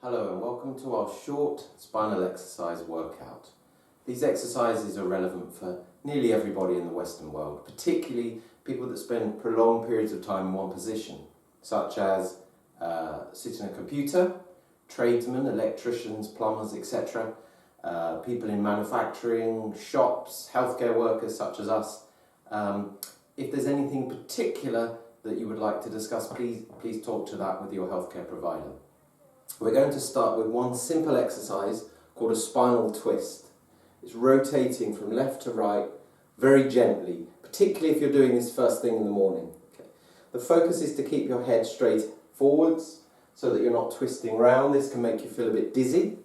Hello and welcome to our short spinal exercise workout. These exercises are relevant for nearly everybody in the Western world, particularly people that spend prolonged periods of time in one position, such as sitting at a computer, tradesmen, electricians, plumbers, etc., people in manufacturing, shops, healthcare workers such as us. If there's anything particular that you would like to discuss, please talk to that with your healthcare provider. We're going to start with one simple exercise called a spinal twist. It's rotating from left to right very gently, particularly if you're doing this first thing in the morning. Okay. The focus is to keep your head straight forwards so that you're not twisting round. This can make you feel a bit dizzy.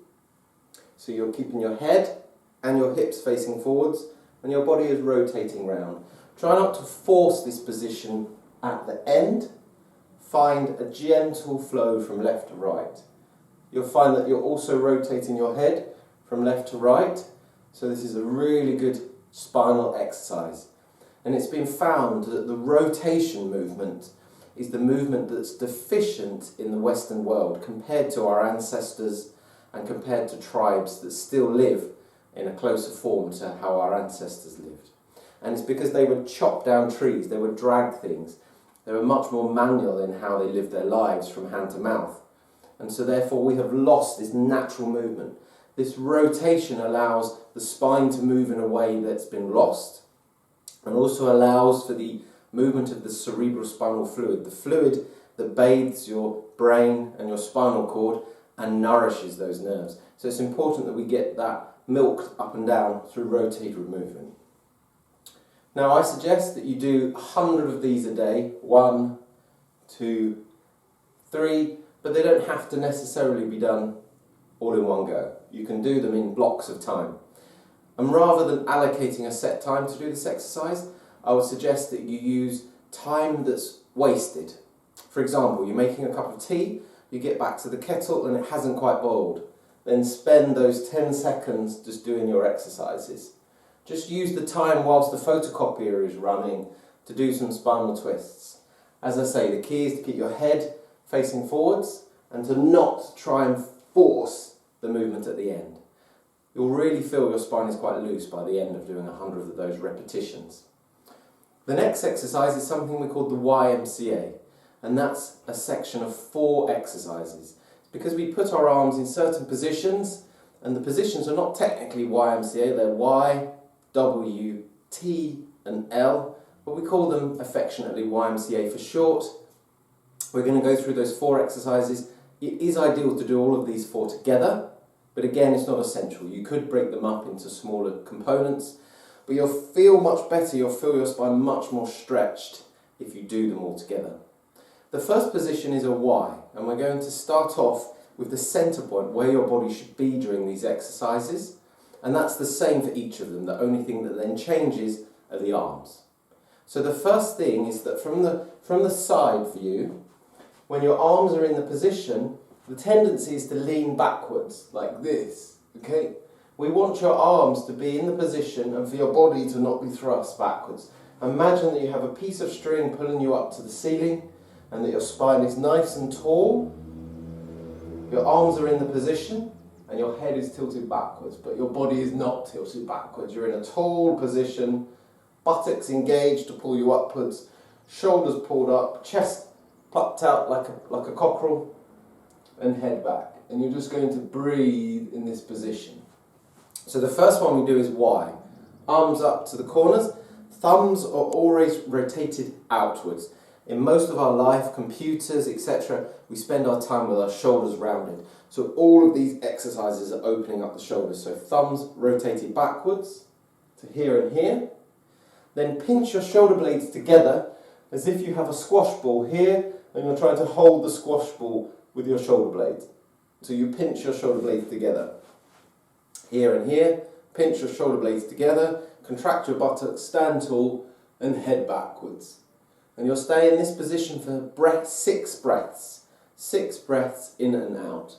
So you're keeping your head and your hips facing forwards and your body is rotating round. Try not to force this position at the end. Find a gentle flow from left to right. You'll find that you're also rotating your head from left to right. So this is a really good spinal exercise. And it's been found that the rotation movement is the movement that's deficient in the Western world compared to our ancestors and compared to tribes that still live in a closer form to how our ancestors lived. And it's because they would chop down trees, they would drag things. They were much more manual in how they lived their lives from hand to mouth. And so therefore we have lost this natural movement. This rotation allows the spine to move in a way that's been lost and also allows for the movement of the cerebrospinal fluid, the fluid that bathes your brain and your spinal cord and nourishes those nerves. So it's important that we get that milked up and down through rotator movement. Now I suggest that you do 100 of these a day, 1, 2, 3, but they don't have to necessarily be done all in one go. You can do them in blocks of time. And rather than allocating a set time to do this exercise, I would suggest that you use time that's wasted. For example, you're making a cup of tea, you get back to the kettle and it hasn't quite boiled. Then spend those 10 seconds just doing your exercises. Just use the time whilst the photocopier is running to do some spinal twists. As I say, the key is to keep your head facing forwards and to not try and force the movement at the end. You'll really feel your spine is quite loose by the end of doing 100 of those repetitions. The next exercise is something we call the YMCA, and that's a section of 4 exercises. It's because we put our arms in certain positions, and the positions are not technically YMCA, they're Y, W, T and L, but we call them affectionately YMCA for short. We're going to go through those 4 exercises. It is ideal to do all of these 4 together, but again it's not essential. You could break them up into smaller components, but you'll feel much better, you'll feel your spine much more stretched if you do them all together. The first position is a Y, and we're going to start off with the center point where your body should be during these exercises. And that's the same for each of them. The only thing that then changes are the arms. So the first thing is that from the side view, when your arms are in the position, the tendency is to lean backwards, like this, okay? We want your arms to be in the position and for your body to not be thrust backwards. Imagine that you have a piece of string pulling you up to the ceiling and that your spine is nice and tall. Your arms are in the position and your head is tilted backwards, but your body is not tilted backwards. You're in a tall position, buttocks engaged to pull you upwards, shoulders pulled up, chest plucked out like a cockerel, and head back. And you're just going to breathe in this position. So the first one we do is Y. Arms up to the corners, thumbs are always rotated outwards. In most of our life, computers, etc., we spend our time with our shoulders rounded. So all of these exercises are opening up the shoulders. So thumbs rotated backwards to here and here. Then pinch your shoulder blades together as if you have a squash ball here and you're trying to hold the squash ball with your shoulder blades. So you pinch your shoulder blades together. Here and here, pinch your shoulder blades together, contract your buttocks, stand tall and head backwards. And you'll stay in this position for 6 breaths. 6 breaths in and out.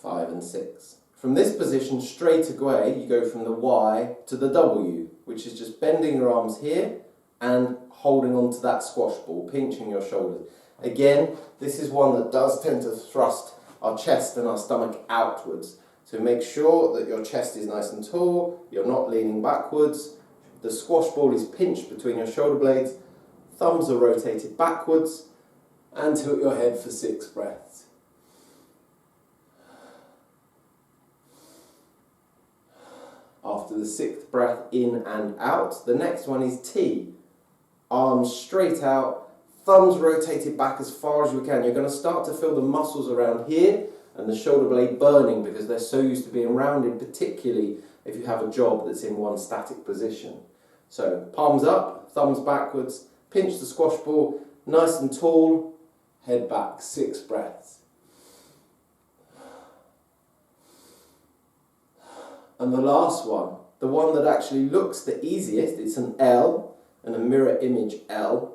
Five and 6. From this position straight away, you go from the Y to the W, which is just bending your arms here and holding on to that squash ball, pinching your shoulders. Again, this is one that does tend to thrust our chest and our stomach outwards. So make sure that your chest is nice and tall, you're not leaning backwards, the squash ball is pinched between your shoulder blades, thumbs are rotated backwards, and tilt your head for 6 breaths. After the 6th breath in and out, the next one is T. Arms straight out, thumbs rotated back as far as you can. You're going to start to feel the muscles around here and the shoulder blade burning because they're so used to being rounded, particularly if you have a job that's in one static position. So palms up, thumbs backwards, pinch the squash ball, nice and tall, head back, 6 breaths. And the last one, the one that actually looks the easiest, it's an L and a mirror image L.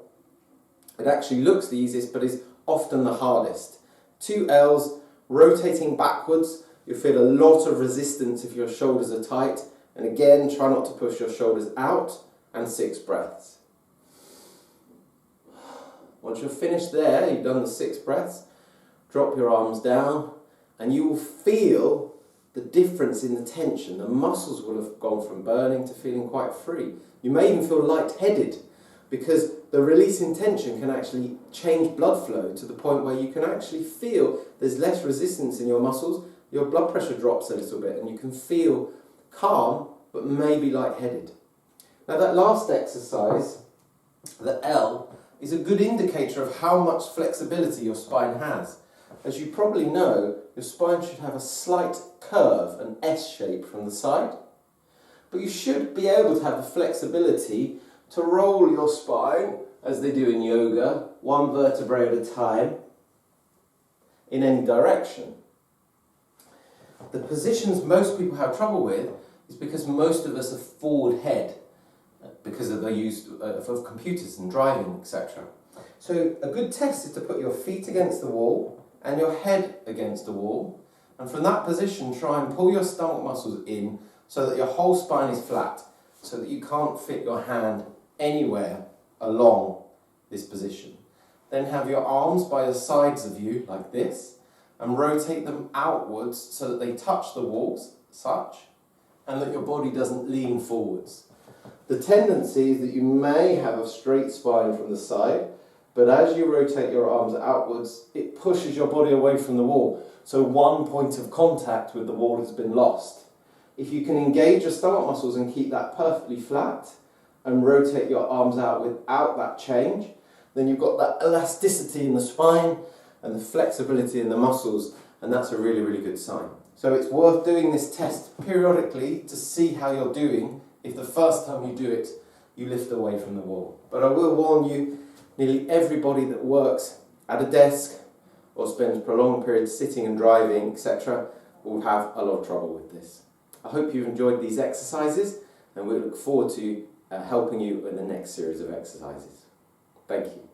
It actually looks the easiest but is often the hardest. 2 L's, rotating backwards, you'll feel a lot of resistance if your shoulders are tight, and again try not to push your shoulders out, and 6 breaths. Once you're finished there, you've done the 6 breaths, drop your arms down and you will feel the difference in the tension. The muscles will have gone from burning to feeling quite free. You may even feel lightheaded because the release in tension can actually change blood flow to the point where you can actually feel there's less resistance in your muscles, your blood pressure drops a little bit and you can feel calm but maybe lightheaded. Now that last exercise, the L, is a good indicator of how much flexibility your spine has. As you probably know, your spine should have a slight curve, an S shape from the side, but you should be able to have the flexibility to roll your spine, as they do in yoga, 1 vertebrae at a time, in any direction. The positions most people have trouble with is because most of us are forward head, because of the use of computers and driving, etc. So a good test is to put your feet against the wall and your head against the wall, and from that position try and pull your stomach muscles in so that your whole spine is flat, so that you can't fit your hand anywhere along this position. Then have your arms by the sides of you like this and rotate them outwards so that they touch the walls, such, and that your body doesn't lean forwards. The tendency is that you may have a straight spine from the side, but as you rotate your arms outwards, it pushes your body away from the wall. So one point of contact with the wall has been lost. If you can engage your stomach muscles and keep that perfectly flat and rotate your arms out without that change, then you've got that elasticity in the spine and the flexibility in the muscles, and that's a really, really good sign. So it's worth doing this test periodically to see how you're doing if the first time you do it, you lift away from the wall. But I will warn you, nearly everybody that works at a desk or spends prolonged periods sitting and driving, etc., will have a lot of trouble with this. I hope you've enjoyed these exercises, and we look forward to helping you in the next series of exercises. Thank you.